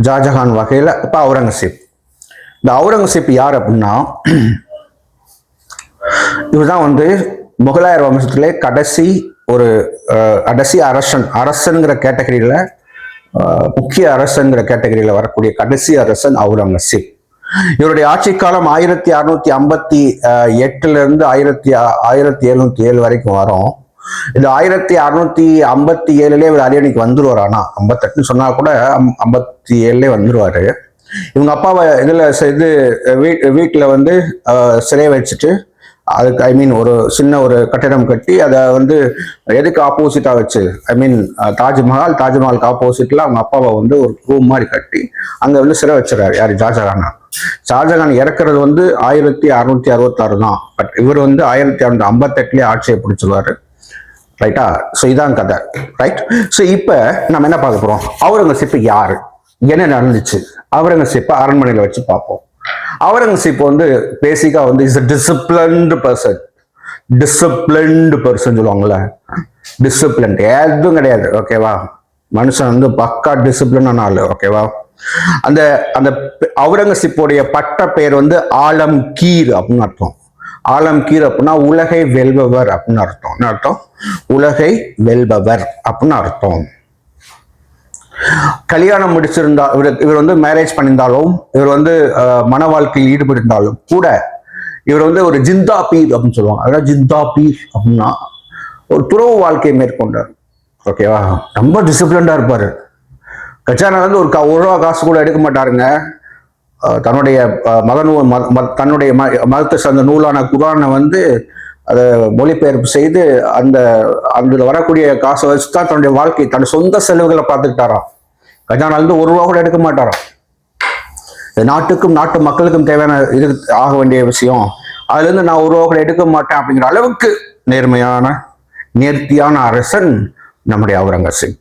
ஷாஜஹான் வகையில் இப்போ அவுரங்கசீப். இந்த அவுரங்கசீப் யார் அப்படின்னா, இவர் தான் வந்து முகலாயர் வம்சத்திலே கடைசி அரசன்கிற கேட்டகரியில, முக்கிய அரசன்கிற கேட்டகரியில வரக்கூடிய கடைசி அரசன் அவுரங்கசீப். இவருடைய ஆட்சி காலம் 1658 இருந்து 1707 வரைக்கும் வரும். இந்த 1657 இவர் அரியணைக்கு வந்துருவார். ஆனா 58 சொன்னா கூட 57 வந்துருவாரு. இவங்க அப்பாவை வீட்டுல வந்து சிறைய வச்சுட்டு, அதுக்கு ஒரு சின்ன ஒரு கட்டிடம் கட்டி அதை வந்து எதுக்கு ஆப்போசிட்டா வச்சு, தாஜ்மஹாலுக்கு ஆப்போசிட்ல அவங்க அப்பாவை வந்து ஒரு ரூம் மாதிரி கட்டி அங்க வந்து சிறை வச்சுறாரு. யாரு? ஷாஜஹான் இறக்குறது வந்து 1666 தான். பட் இவர் வந்து 1658 ஆட்சியை பிடிச்சிருவாரு. ரைட்டா? ஸோ இதான் கதை. ரைட்? ஸோ இப்போ நம்ம என்ன பார்க்க போறோம்? அவுரங்கசீப் யாரு, என்ன நடந்துச்சு, அவுரங்கசீப்பை அரண்மனையில வச்சு பார்ப்போம். அவுரங்கசீப் வந்து பேசிக்கா வந்து இஸ் டிசிப்ளின்டு பர்சன் சொல்லுவாங்கல்ல. டிசிப்ளின் எதுவும் கிடையாது. ஓகேவா? மனுஷன் வந்து பக்கா டிசிப்ளின் ஆளு. ஓகேவா? அந்த அந்த அவுரங்கசீப்புடைய பட்ட பெயர் வந்து ஆலம்கீர் அப்படின்னு அர்த்தம். ஆலம்கீர் அப்படின்னா உலகை வெல்பவர் அப்படின்னு அர்த்தம். என்ன அர்த்தம்? உலகை வெல்பவர் அப்படின்னு அர்த்தம். கல்யாணம் முடிச்சிருந்தா, இவர் வந்து மேரேஜ் பண்ணியிருந்தாலும், இவர் வந்து மன வாழ்க்கையில் ஈடுபட்டிருந்தாலும் கூட, இவர் வந்து ஒரு ஜிந்தா பீர் அப்படின்னு சொல்லுவாங்க. அதாவது ஜிந்தா பீர் அப்படின்னா ஒரு துறவு வாழ்க்கையை மேற்கொண்டார். ஓகேவா? ரொம்ப டிசிப்ளின்டா இருப்பாரு. கச்சானா வந்து ஒரு ரூபா காசு கூட எடுக்க மாட்டாருங்க. தன்னுடைய தன்னுடைய மதத்தை சார்ந்த நூலான குர்ஆனை வந்து அதை மொழிபெயர்ப்பு செய்து அதுல வரக்கூடிய காசை வச்சுதான் தன்னுடைய வாழ்க்கை, தன் சொந்த செலவுகளை பார்த்துக்கிட்டாராம். கஜானா வந்து ஒரு ரூபா கூட எடுக்க மாட்டாராம். நாட்டுக்கும் நாட்டு மக்களுக்கும் தேவையான இது ஆக வேண்டிய விஷயம், அதுல இருந்து நான் ஒரு ரூபா கூட எடுக்க மாட்டேன் அப்படிங்கிற அளவுக்கு நேர்த்தியான அரசன் நம்முடைய அவுரங்கசீப்.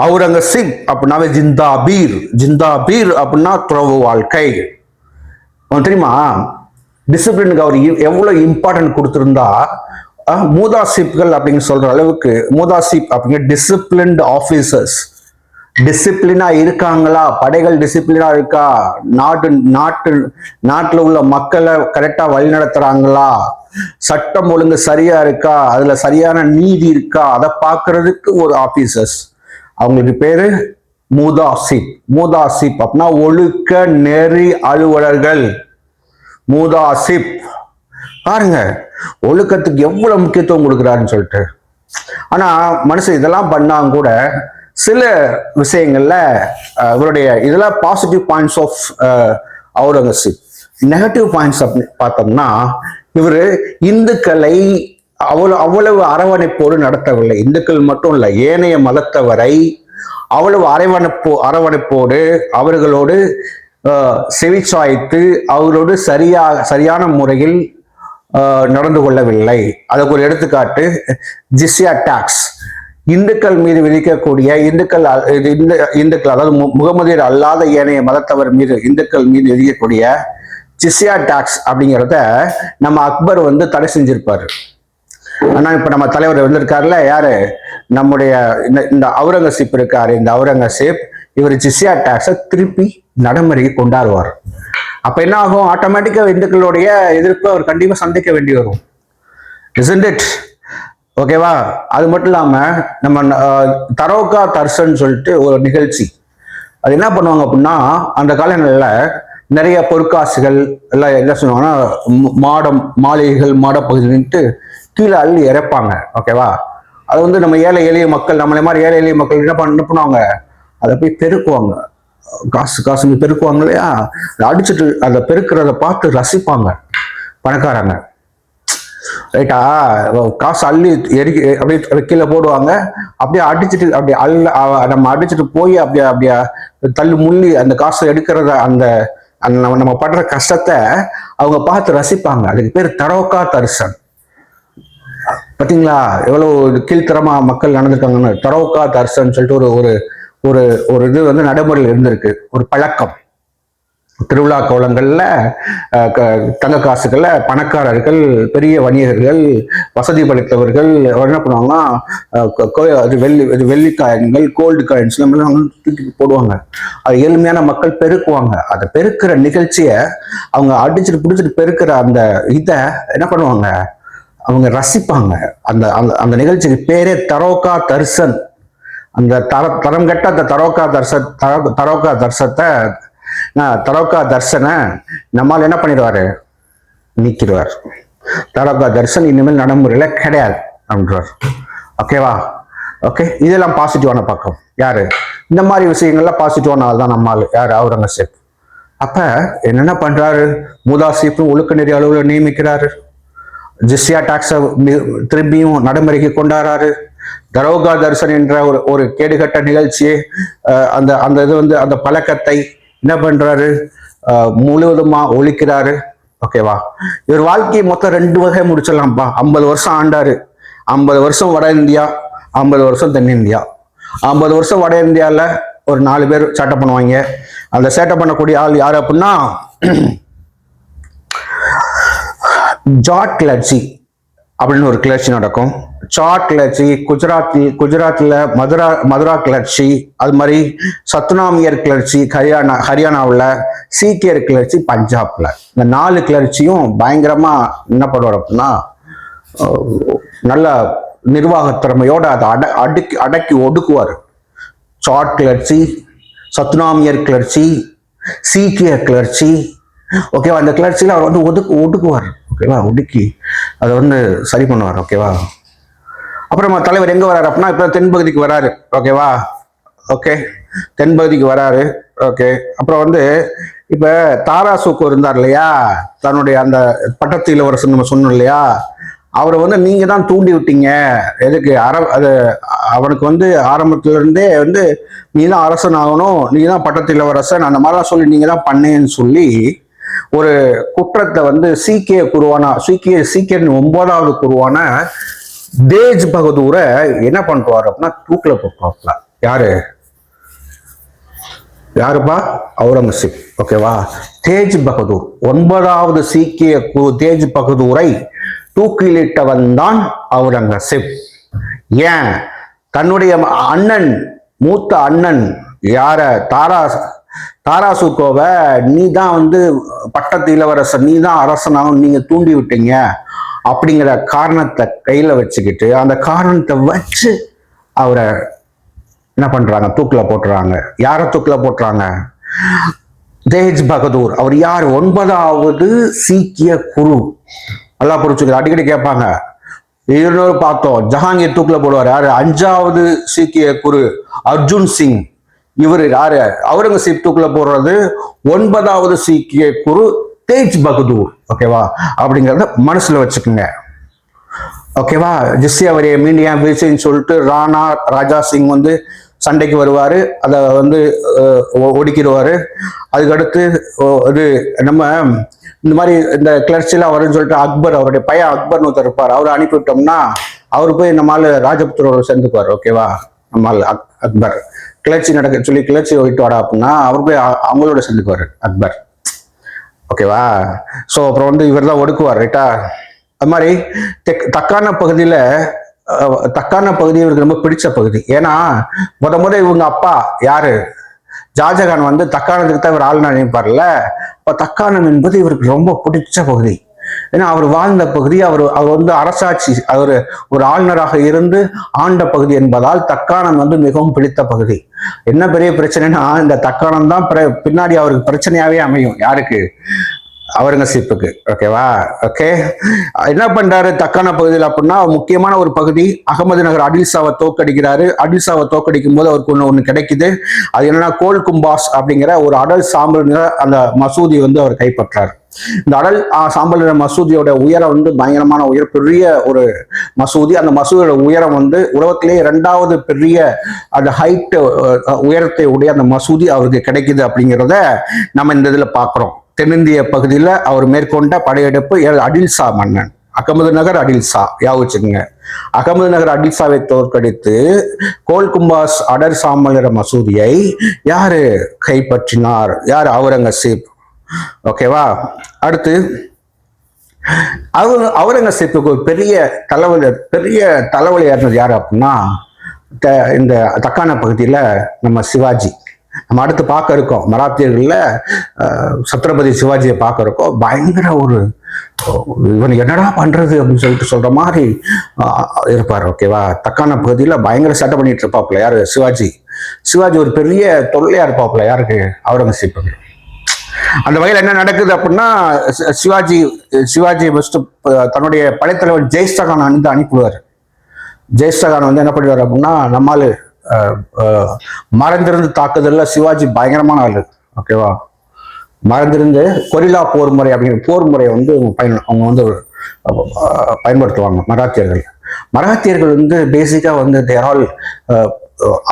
அவுரங்கசீப் அப்படின்னாவே ஜிந்தாபீர் அப்படின்னா துறவு வாழ்க்கை. தெரியுமா? டிசிப்ளினுக்கு அவர் எவ்வளவு இம்பார்ட்டன்ட் கொடுத்திருந்தா, மூதாசீப்கள் அப்படின்னு சொல்ற அளவுக்கு, மூதாசீப் அப்படிங்கிற டிசிப்ளின்டு ஆபீசர்ஸ் டிசிப்ளினா இருக்காங்களா, படைகள் டிசிப்ளினா இருக்கா, நாட்டுல உள்ள மக்களை கரெக்டா வழி நடத்துறாங்களா, சட்டம் ஒழுங்கு சரியா இருக்கா, அதுல சரியான நீதி இருக்கா, அதை பார்க்கறதுக்கு ஒரு ஆபீசர்ஸ். அவங்களுக்கு பேரு மூதாசிப் அப்படின்னா ஒழுக்க நெறி அலுவலர்கள். மூதாசிப் பாருங்க, ஒழுக்கத்துக்கு எவ்வளவு முக்கியத்துவம் கொடுக்குறாருன்னு சொல்லிட்டு. ஆனா மனுஷன் இதெல்லாம் பண்ணாங்க கூட சில விஷயங்கள்ல இவருடைய இதெல்லாம் positive points of Aurangzeb. Negative points பார்த்தோம்னா, இவரு இந்துக்களை அவ்வளவு அரவணைப்போடு நடத்தவில்லை. இந்துக்கள் மட்டும் இல்ல, ஏனைய மதத்தவரை அவ்வளவு அரவணைப்போடு அவர்களோடு செவிச்சாய்த்து அவர்களோடு சரியான முறையில் நடந்து கொள்ளவில்லை. அதுக்கு ஒரு எடுத்துக்காட்டு ஜிஸ்யா டாக்ஸ். இந்துக்கள் மீது விதிக்கக்கூடிய இந்துக்கள் அதாவது முகமதியர் அல்லாத ஏனைய மதத்தவர் மீது இந்துக்கள் மீது விதிக்கக்கூடிய ஜிஸ்யா டாக்ஸ் அப்படிங்கிறத நம்ம அக்பர் வந்து தடை செஞ்சிருப்பாரு. ஆனா இப்ப நம்ம தலைவர் வந்திருக்காருல, யாரு? நம்முடைய இந்த அவுரங்கசீப் இருக்காரு. இந்த அவுரங்கசீப் இவர் ஜிஸ்யா டாக்ஸை திருப்பி நடைமுறைக்கு கொண்டாடுவார். அப்ப என்ன ஆகும்? ஆட்டோமேட்டிக்கா இந்துக்களுடைய எதிர்ப்பு அவர் கண்டிப்பா சந்திக்க வேண்டி வரும். Isn't it? ஓகேவா? அது மட்டும் இல்லாம நம்ம தரோகா தர்சன் சொல்லிட்டு ஒரு நிகழ்ச்சி, அது என்ன பண்ணுவாங்க அப்படின்னா, அந்த காலங்களில் நிறைய பொற்காசுகள் எல்லாம் என்ன சொல்லுவாங்கன்னா, மாளிகைகள் மாடப்பகுதின்ட்டு கீழே அள்ளி இறப்பாங்க. ஓகேவா? அது வந்து நம்ம எளிய மக்கள், நம்மளே மாதிரி எளிய மக்கள் என்ன பண்ணுவாங்க, அதை போய் பெருக்குவாங்க. காசு பெருக்குவாங்க இல்லையா? அடிச்சுட்டு அதை பெருக்கிறத பார்த்து ரசிப்பாங்க பணக்காரங்க. ரைட்டா? காசு அள்ளி அப்படியே கீழே போடுவாங்க. அப்படியே அடிச்சுட்டு நம்ம அடிச்சுட்டு போய் அப்படியே தள்ளு முள்ளி அந்த காசை எடுக்கிறத அந்த நம்ம படுற கஷ்டத்தை அவங்க பார்த்து ரசிப்பாங்க. அதுக்கு பேர் தரோகா தர்சன். பார்த்தீங்களா எவ்வளவு கீழ்த்தரமா மக்கள் நடந்திருக்காங்கன்னு? தரோகா தர்சன் சொல்லிட்டு ஒரு ஒரு இது வந்து நடைமுறையில் இருந்திருக்கு, ஒரு பழக்கம். திருவிழா கோலங்கள்ல தங்க காசுகள்ல பணக்காரர்கள், பெரிய வணிகர்கள், வசதி படைத்தவர்கள் என்ன பண்ணுவாங்கன்னா அது வெள்ளி காயின்கள், கோல்டு காயின்ஸ் தூக்கி போடுவாங்க. அது எளிமையான மக்கள் பெருக்குவாங்க. அதை பெருக்கிற நிகழ்ச்சியை அவங்க அடிச்சுட்டு பிடிச்சிட்டு பெருக்கிற அந்த இதை என்ன பண்ணுவாங்க, அவங்க ரசிப்பாங்க. அந்த அந்த நிகழ்ச்சிக்கு பேரே தரோகா தர்சன். அந்த தரம் கெட்ட அந்த தரோகா தர்சனை நம்மால் என்ன பண்ணிடுவாரு, நீக்கிடுவார். தரோகா தர்சன் இனிமேல் நடைமுறையில கிடையாது அப்படின்றார். ஓகேவா? ஓகே, இதெல்லாம் பாசிட்டிவான பக்கம். யாரு இந்த மாதிரி விஷயங்கள்லாம் பாசிட்டிவான ஆள் தான் நம்மால். யாரு? அவுரங்கசீப். அப்ப என்னென்ன பண்றாரு, மூதாசீப்பும் ஒழுக்க நெறி அளவுல நியமிக்கிறாரு. ஜிஸ்யா டாக்ஸை திரும்பியும் நடைமுறைக்கு கொண்டாடுறாரு. தரோகா தர்சன் என்ற ஒரு கேடுகட்ட நிகழ்ச்சியை அந்த அந்த இது அந்த பழக்கத்தை என்ன பண்றாரு, முழுவதுமா ஒழிக்கிறாரு. ஓகேவா? இவர் வாழ்க்கையை மொத்தம் 2 வகை முடிச்சிடலாம்ப்பா. 50 வருஷம் ஆண்டாரு. 50 வருஷம் வட இந்தியா, 50 வருஷம் தென்னிந்தியா. 50 வருஷம் வட இந்தியாவில் ஒரு 4 பேர் சேட்டை பண்ணுவாங்க. அந்த சேட்டை பண்ணக்கூடிய ஆள் யாரு அப்படின்னா ஜாட் கிளர்ச்சி அப்படின்னு ஒரு கிளர்ச்சி நடக்கும். சாட் கிளர்ச்சி குஜராத்ல மதுரா கிளர்ச்சி, அது மாதிரி சத்னாமியர் கிளர்ச்சி ஹரியானாவில், சீக்கியர் கிளர்ச்சி பஞ்சாப்ல. இந்த 4 கிளர்ச்சியும் பயங்கரமா என்ன பண்ணுவார் அப்படின்னா நல்ல நிர்வாக திறமையோட அதை அடக்கி ஒடுக்குவார். சாட் கிளர்ச்சி, சத்னாமியர் கிளர்ச்சி, சீக்கியர் கிளர்ச்சி. ஓகேவா? அந்த கிளர்ச்சியில அவர் ஒடுக்குவார். ஓகேவா? ஒடுக்கி அதை சரி பண்ணுவார். ஓகேவா? அப்புறமா தலைவர் எங்க வராரு அப்படின்னா இப்ப தென்பகுதிக்கு வராரு. ஓகேவா? ஓகே, தென்பகுதிக்கு வராரு. ஓகே, அப்புறம் இப்ப தாராசூக்கு இருந்தார் இல்லையா, தன்னுடைய அந்த பட்டத்து இளவரசன் நம்ம சொன்னோம் இல்லையா, அவரை நீங்க தான் தூண்டி விட்டீங்க. எதுக்கு? அது அவனுக்கு ஆரம்பத்துல இருந்தே நீ தான் அரசன் ஆகணும், நீ தான் பட்டத்து இளவரசன், அந்த மாதிரிலாம் சொல்லி நீங்க தான் பண்ணேன்னு சொல்லி ஒரு குற்றத்தை சீக்கியர் 9வது குருவான தேஜ் பகதூரை என்ன பண்றாரு அப்படின்னா தூக்கில போட்டுவாப்ல. யாருப்பா? அவுரங்கசீப். ஓகேவா? தேஜ் பகதூர் 9வது சீக்கிய குரு தேஜ் பகதூரை தூக்கிலிட்டவன் தான் அவுரங்கசீப். ஏன்? தன்னுடைய அண்ணன், மூத்த அண்ணன் யார, தாராசூக்கோவை நீ தான் பட்டத்து இளவரசன், நீ தான் அரசனாகும், நீங்க தூண்டி விட்டீங்க அப்படிங்கிற காரணத்தை கையில வச்சுக்கிட்டு அந்த காரணத்தை வச்சு அவரை என்ன பண்றாங்க, தூக்கில போட்டுறாங்க. யார தூக்கில போட்டுறாங்க? தேஜ் பகதூர். அவர் யார்? 9வது சீக்கிய குரு. நல்லா புரிச்சுக்க. அடிக்கடி கேட்பாங்க. இன்னொரு பார்த்தோம், ஜஹாங்கீர் தூக்கில போடுவார். யாரு? 5வது சீக்கிய குரு அர்ஜுன் சிங். இவரு யாரு? அவுரங்கசீப் தூக்கில போடுறது 9வது சீக்கிய குரு தேஜ் பகதூர். ஓகேவா? அப்படிங்கிறத மனசுல வச்சுக்கோங்க. ஓகேவா? ஜிஸ்யா வரியை மீண்டியா வீழ்ச்சின்னு சொல்லிட்டு ராஜா சிங் சண்டைக்கு வருவாரு, அதை ஒடுக்கிடுவாரு. அதுக்கடுத்து நம்ம இந்த மாதிரி இந்த கிளர்ச்சியெல்லாம் வரும்னு சொல்லிட்டு அக்பர், அவருடைய பையன் அக்பர்னு ஒருத்தர் இருப்பார், அவரை அனுப்பிவிட்டோம்னா அவர் போய் நம்மால் ராஜபுத்திரோட சேர்ந்துக்குவார். ஓகேவா? நம்மால் அக்பர் கிளர்ச்சி நடக்க சொல்லி கிளர்ச்சி போயிட்டு வாடா அப்படின்னா அவர் போய் அவங்களோட சேர்ந்துக்குவார் அக்பர். ஓகேவா? ஸோ அப்புறம் இவர் தான் ஒடுக்குவார். ரைட்டா? அது மாதிரி தக்கான பகுதி இவருக்கு ரொம்ப பிடிச்ச பகுதி. ஏன்னா முத இவங்க அப்பா யாரு, ஷாஜகான் தக்காணத்துக்கு தான் இவர் ஆளுநர் நினைப்பார்ல. அப்ப தக்காணம் என்பது இவருக்கு ரொம்ப பிடிச்ச பகுதி. ஏன்னா அவர் வாழ்ந்த பகுதி, அவர் அரசாட்சி, அவர் ஒரு ஆளுநராக இருந்து ஆண்ட பகுதி என்பதால் தக்காணம் மிகவும் பிடித்த பகுதி. என்ன பெரிய பிரச்சனைனா இந்த தக்காணம் தான் பின்னாடி அவருக்கு பிரச்சனையாவே அமையும். யாருக்கு? அவுரங்கசீப்புக்கு. ஓகேவா? ஓகே, என்ன பண்றாரு தக்கான பகுதியில் அப்படின்னா முக்கியமான ஒரு பகுதி அகமது நகர் அடில்சாவை தோக்கடிக்கிறாரு. அடில்சாவை தோக்கடிக்கும் போது அவருக்கு ஒண்ணு கிடைக்குது. அது என்னன்னா கோல் கும்பாஸ் அப்படிங்கிற ஒரு அடல் சாம்பல் நிற அந்த மசூதி அவர் கைப்பற்றாரு. இந்த அடல் சாம்பல் நிற மசூதியோட உயரம் பயங்கரமான பெரிய ஒரு மசூதி. அந்த மசூதியோட உயரம் உலகத்திலேயே 2வது பெரிய அந்த ஹைட் உயரத்தை உடைய அந்த மசூதி அவருக்கு கிடைக்குது அப்படிங்கிறத நம்ம இந்த இதுல பாக்குறோம். தென்னிந்திய பகுதியில் அவர் மேற்கொண்ட படையெடுப்பு அடில்சா மன்னன் அகமது நகர் அடில்சா. யாவச்சுங்க, அகமது நகர் அடில்சாவை தோற்கடித்து கோல் கும்பாஸ் அடர் சாம்பல் நிற மசூதியை யாரு கைப்பற்றினார்? யார்? அவுரங்கசீப். ஓகேவா. அடுத்து அவுரங்கசீப்புக்கு ஒரு பெரிய தலைவலியா இருந்தது யாரு அப்படின்னா, இந்த தக்கான பகுதியில நம்ம சிவாஜி. நம்ம அடுத்து பார்க்க இருக்கோம் மராத்தியர்கள்ல சத்ரபதி சிவாஜியை பார்க்க இருக்கோம். பயங்கர ஒரு இவன் என்னடா பண்றது அப்படின்னு சொல்லிட்டு சொல்ற மாதிரி இருப்பார். ஓகேவா. தக்கான பகுதியில பயங்கர சட்டை பண்ணிட்டு இருப்பாப்புல யாரு, சிவாஜி. சிவாஜி ஒரு பெரிய தொல்லையா இருப்பாப்புல யாருக்கு, அவுரங்கசீப்புக்கு. அந்த வகையில் என்ன நடக்குது அப்படின்னா, சிவாஜி ஃபர்ஸ்ட் தன்னுடைய படைத்தலைவர் ஜெய்ஸ்டகான் அனுப்பிடுவார். ஜெய்ஸ்டகான் வந்து என்ன பண்ணுவார் அப்படின்னா, நம்மால் மறைந்திருந்து தாக்குதல்ல சிவாஜி பயங்கரமான ஆளு. ஓகேவா. மறைந்திருந்து கொரில்லா போர் முறை அப்படிங்கிற போர் முறையை வந்து அவங்க வந்து பயன்படுத்துவாங்க மராத்தியர்கள் வந்து பேசிக்கா வந்து தேர் ஆல்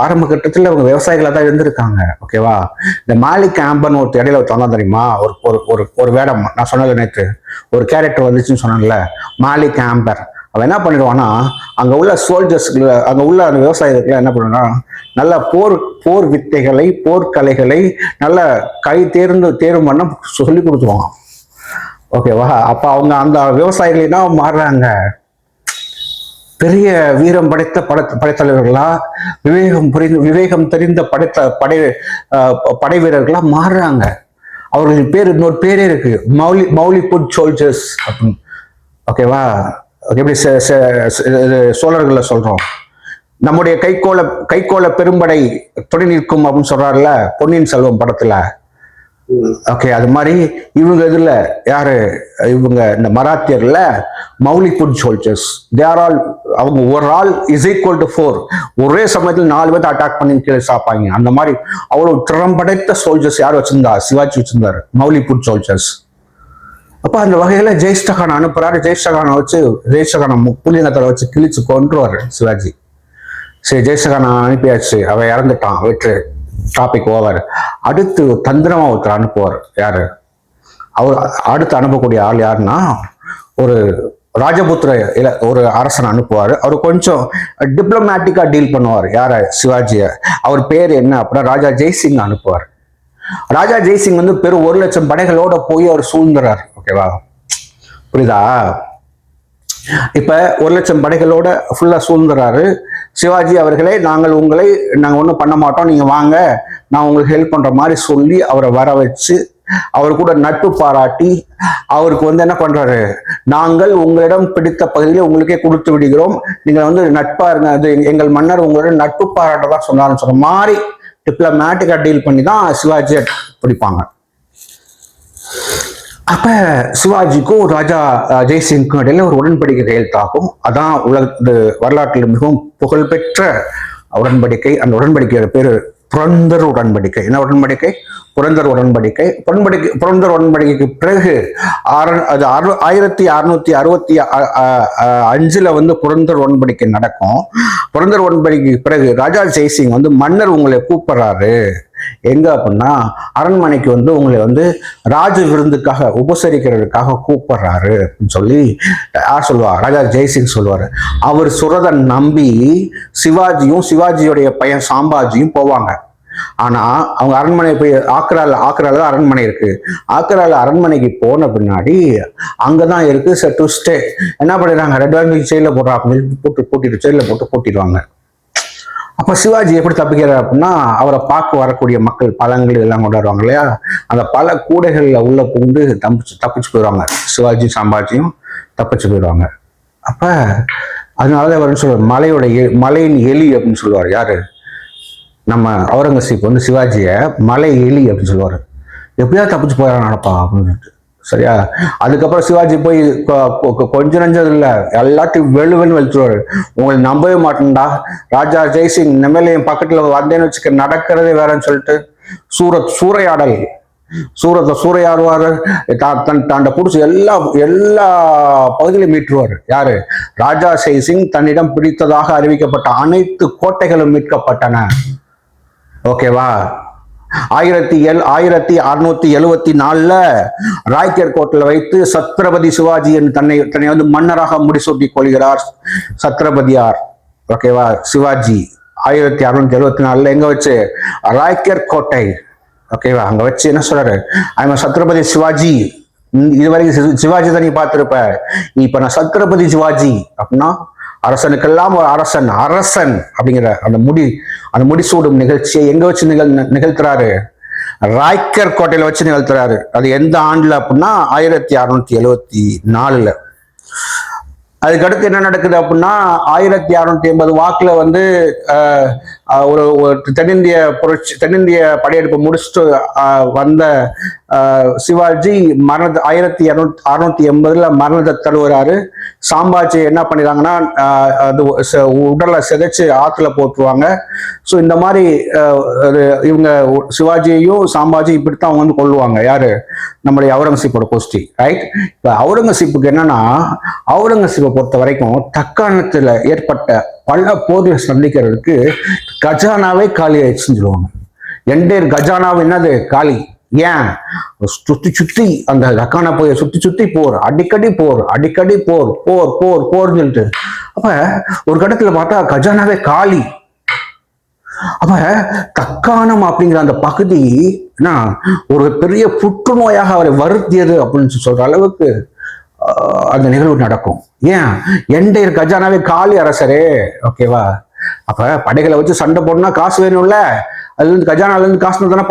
ஆரம்ப கட்டத்தில் அவங்க விவசாயிகளாக தான் இருந்திருக்காங்க. ஓகேவா. இந்த மாலிக் ஆம்பன் ஒரு இடையில வந்தா தெரியுமா, ஒரு வேடம் நான் சொன்னது நேற்று ஒரு கேரக்டர் வந்துச்சுன்னு சொன்னேன்ல, மாலிக் ஆம்பர். அவன் என்ன பண்ணிடுவான்னா, அங்க உள்ள சோல்ஜர்ஸ்க்கு, அங்க உள்ள அந்த விவசாயிகளுக்கு என்ன பண்ணுவான்னா, நல்ல போர் வித்தைகளை, போர்க்கலைகளை நல்ல தேர்வும் பண்ண சொல்லி கொடுத்துருவான். ஓகேவா. அப்ப அவங்க அந்த விவசாயிகள் என்ன மாறுறாங்க, பெரிய வீரம் படைத்த படைத்தலைவர்களா, விவேகம் தெரிந்த படை வீரர்களா மாறுறாங்க. அவர்களின் பேர் இன்னொரு பேரே இருக்கு, மௌலிபுட் சோல்ஜர்ஸ் அப்படின்னு. ஓகேவா. எப்படி சோழர்கள சொல்றோம், நம்முடைய கைகோள பெரும்படை துணை நிற்கும் அப்படின்னு சொல்றாருல பொன்னியின் செல்வம் படத்துல. ஓகே. அது மாதிரி இவங்க இதுல யாரு, இவங்க இந்த மராத்தியர்ல மௌலிபுட் சோல்ஜர்ஸ். அவங்க ஒரு ஆள் இஸ் ஈக்குவல் டு 4. ஒரே சமயத்தில் 4 பேர்த்த அட்டாக் பண்ணி கீழே சாப்பாங்க. அந்த மாதிரி அவ்வளவு திறம் படைத்த சோல்ஜர்ஸ் யார் வச்சிருந்தா, சிவாஜி வச்சிருந்தாரு, மௌலிபுட் சோல்ஜர்ஸ். அப்ப அந்த வகையில ஜெய்ஸ்டகான் அனுப்புறாரு. ஜெய்ஸ்டகான புலிங்கத்தை வச்சு கிழிச்சு கொன்றுவாரு சிவாஜி. சரி, ஜெய்ஸ்டகான் அனுப்பியாச்சு, அவன் இறந்துட்டான், வெற்று, டாபிக் ஓவர். அடுத்து தந்திரமா ஒருத்தர் அனுப்புவார். யாரு அவர் அடுத்து அனுப்பக்கூடிய ஆள் யாருன்னா, ஒரு ராஜபுத்திர ஒரு அரசன் அனுப்புவார். அவர் கொஞ்சம் டிப்ளமேட்டிக்கா டீல் பண்ணுவார் யார, சிவாஜிய. அவர் பேர் என்ன அப்படின்னா ராஜா ஜெய்சிங் அனுப்புவார். ராஜா ஜெய்சிங் வந்து 1,00,000 படைகளோட போய் அவர் சூழ்ந்துறார். ஓகேவா. புரியுதா. இப்ப 1,00,000 படைகளோட ஃபுல்லா சூழ்ந்துறாரு. சிவாஜி அவர்களே, நாங்கள் ஒன்றும் பண்ண மாட்டோம், நீங்க வாங்க, நான் உங்களுக்கு ஹெல்ப் பண்ற மாதிரி சொல்லி அவரை வர வச்சு அவர் கூட நட்பு பாராட்டி அவருக்கு வந்து என்ன பண்றாரு, நாங்கள் உங்களிடம் பிடித்த பகுதியில் உங்களுக்கே கொடுத்து விடுகிறோம், நீங்க வந்து நட்பா இருங்க, அது எங்கள் மன்னர் உங்களோட நட்பு பாராட்டதான் சொன்னாருன்னு சொன்ன மாதிரி டிப்ளமேட்டிக்கா டீல் பண்ணி தான் சிவாஜியை பிடிப்பாங்க. அப்ப சிவாஜிக்கும் ராஜா ஜெய்சிங்க்கும் இடையில ஒரு உடன்படிக்கை கையெழுத்தாகும். அதான் வரலாற்றில் மிகவும் புகழ்பெற்ற உடன்படிக்கை. அந்த உடன்படிக்கையோட பேரு புரந்தர் உடன்படிக்கை. என்ன உடன்படிக்கை? புரந்தர் உடன்படிக்கை. புரந்தர் உடன்படிக்கைக்கு பிறகு 1665 வந்து புரந்தர் உடன்படிக்கை நடக்கும். புரந்தர் உடன்படிக்கைக்கு பிறகு ராஜா ஜெய்சிங் வந்து மன்னர் உங்களை கூப்பிடுறாரு எங்க அப்படின்னா, அரண்மனைக்கு வந்து உங்களை வந்து ராஜ விருந்துக்காக உபசரிக்கிறதுக்காக கூப்பிடுறாரு அப்படின்னு சொல்லி யார் சொல்லுவா, ராஜா ஜெய்சிங் சொல்லுவாரு. அவர் சுரதை நம்பி சிவாஜியோடைய பையன் சாம்பாஜியும் போவாங்க. ஆனா அவங்க அரண்மனை போய் ஆக்ரால அரண்மனை இருக்கு. ஆக்ரால அரண்மனைக்கு போன பின்னாடி அங்கதான் இருக்கு செட் ஸ்டே. என்ன பண்ணிடுறாங்க, 2 வாங்கி செயல போட்டிடுவாங்க. அப்ப சிவாஜி எப்படி தப்பிக்கிறார் அப்படின்னா, அவரை பார்க்க வரக்கூடிய மக்கள் பழங்கள் எல்லாம் கொண்டாடுவாங்க இல்லையா, அந்த பல கூடைகள்ல உள்ள புகுந்து தப்பிச்சு போயிடுவாங்க. சிவாஜி சம்பாஜியும் தப்பிச்சு போயிடுவாங்க. அப்ப அதனாலதான் அவர் சொல்லுவார், மலையின் எலி அப்படின்னு சொல்லுவார். யாரு, நம்ம அவுரங்கசீப் வந்து சிவாஜிய மலை எலி அப்படின்னு சொல்லுவாரு. எப்படியாவது தப்பிச்சு போயிடறான் நடப்பா அப்படின்னு. சரியா. அதுக்கப்புறம் சிவாஜி போய் கொஞ்சம் நஞ்சது இல்ல, எல்லாத்தையும் வெளுவென்னு வெளுத்துருவாரு. உங்களை நம்பவே மாட்டேன்டா, ராஜா ஜெய்சிங் இனிமேல் என் பக்கத்துல வந்தேன்னு வச்சுக்க நடக்கிறதே வேறன்னு சொல்லிட்டு சூறையாடுவாரு. தாண்ட புடிச்சு எல்லா பகுதியிலும் மீட்டுருவாரு. யாரு, ராஜா ஜெய்சிங் தன்னிடம் பிடித்ததாக அறிவிக்கப்பட்ட அனைத்து கோட்டைகளும் மீட்கப்பட்டன. ஓகேவா. 1674 ராய்கர் கோட்டையில் வைத்து சத்ரபதி சிவாஜி தன்னை வந்து மன்னராக முடிசூட்டிக் கொள்கிறார் சத்ரபதியார். ஓகேவா. சிவாஜி 1674 எங்க வச்சு, ராய்கர் கோட்டை. ஓகேவா? அங்க வச்சு என்ன சொல்றாரு, ஐம் சத்ரபதி சிவாஜி. இதுவரைக்கும் சிவாஜி தான் நீ பார்த்திருப்ப, இப்ப நான் சத்ரபதி சிவாஜி அப்படின்னா அரசனுக்கெல்லாம் ஒரு அரசன், அரசன் அப்படிங்கிற அந்த முடிசூடும் நிகழ்ச்சியை எங்க வச்சு நிகழ்த்துறாரு? ராய்கர் கோட்டையில வச்சு நிகழ்த்துறாரு. அது எந்த ஆண்டுல அப்படின்னா 1674. அதுக்கடுத்து என்ன நடக்குது அப்படின்னா 1680 வாக்குல வந்து ஒரு தென்னிந்திய படையெடுப்பு முடிச்சுட்டு வந்த சிவாஜி 1680 மரணத்தை தழுவுறாரு. சாம்பாஜி என்ன பண்ணிடுறாங்கன்னா அது உடலை சிதைச்சு ஆத்துல போட்டுருவாங்க. ஸோ இந்த மாதிரி இவங்க சிவாஜியையும் சாம்பாஜி இப்படித்தான் அவங்க வந்து கொள்ளுவாங்க. யாரு? நம்முடைய அவுரங்கசீப்போட கோஷ்டி, ரைட்? இப்போ அவுரங்கசீப்புக்கு என்னன்னா, அவுரங்கசீப்பை பொறுத்த வரைக்கும் தக்காணத்துல ஏற்பட்ட பல போர்களை சந்திக்கிறதுக்கு கஜானாவே காலி ஆயிடுச்சுன்னு சொல்லுவாங்க. என்டையர் கஜானாவை என்னது? காலி. ஏன்? சுத்தி அந்த தக்கான போய் சுத்தி போர், அடிக்கடி போர்னு சொல்லிட்டு. அப்ப ஒரு கட்டத்துல பார்த்தா கஜானாவே காலி. அப்ப தக்காணம் அப்படிங்கிற அந்த பகுதி ஒரு பெரிய புற்றுநோயாக அவரை வருத்தியது அப்படின்னு சொல்ற அளவுக்கு அந்த நிகழ்வு நடக்கும். ஏன்? என்டையர் கஜானாவே காலி அரசரே, ஓகேவா? அப்ப படைகளை வச்சு சண்டை போடணும்னா காசு வேணும்ல, அதுல இருந்து கஜானால இருந்து காசு தானே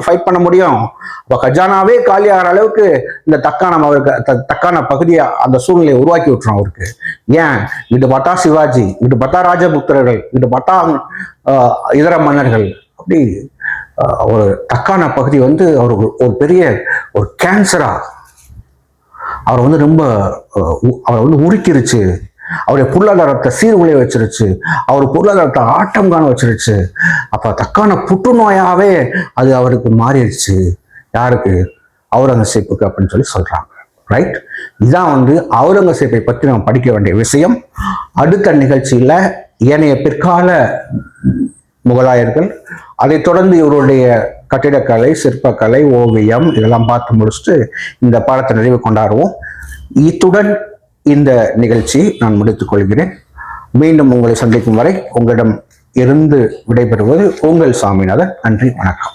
ஃபைட் பண்ண முடியும். அப்ப கஜானாவே காலி ஆகிற அளவுக்கு இந்த தக்காணம் அவருக்கு தக்கான பகுதியை அந்த சூழ்நிலையை உருவாக்கி விட்டுரும் அவருக்கு. ஏன்? இங்கிட்டு பார்த்தா சிவாஜி, இங்கிட்டு பார்த்தா ராஜபுத்திரர்கள், இங்கிட்டு பார்த்தா இதர மன்னர்கள். அப்படி ஒரு தக்கான பகுதி வந்து அவருக்கு ஒரு பெரிய ஒரு கேன்சரா அவர் வந்து ரொம்ப அவரை வந்து உருக்கிருச்சு. அவருடைய பொருளாதாரத்தை சீர்குலைய வச்சிருச்சு. அவர் பொருளாதாரத்தை ஆட்டம் காண வச்சிருச்சு. அப்ப தக்கான புற்றுநோயாவே அது அவருக்கு மாறிடுச்சு. யாருக்கு? அவுரங்கசீப்புக்கு அப்படின்னு சொல்றாங்க, ரைட்? இதுதான் வந்து அவுரங்கசீப்பை பற்றி நம்ம படிக்க வேண்டிய விஷயம். அடுத்த நிகழ்ச்சியில ஏனைய பிற்கால முகலாயர்கள், அதை தொடர்ந்து இவருடைய கட்டிடக்கலை, சிற்பக்கலை, ஓவியம் இதெல்லாம் பார்த்து முடிச்சுட்டு இந்த பாடத்தை நிறைவு கொண்டாடுவோம். இத்துடன் இந்த நிகழ்ச்சி நான் முடித்துக் கொள்கிறேன். மீண்டும் உங்களை சந்திக்கும் வரை உங்களிடம் இருந்து விடைபெறுவது உங்கள் சாமிநாதன். நன்றி, வணக்கம்.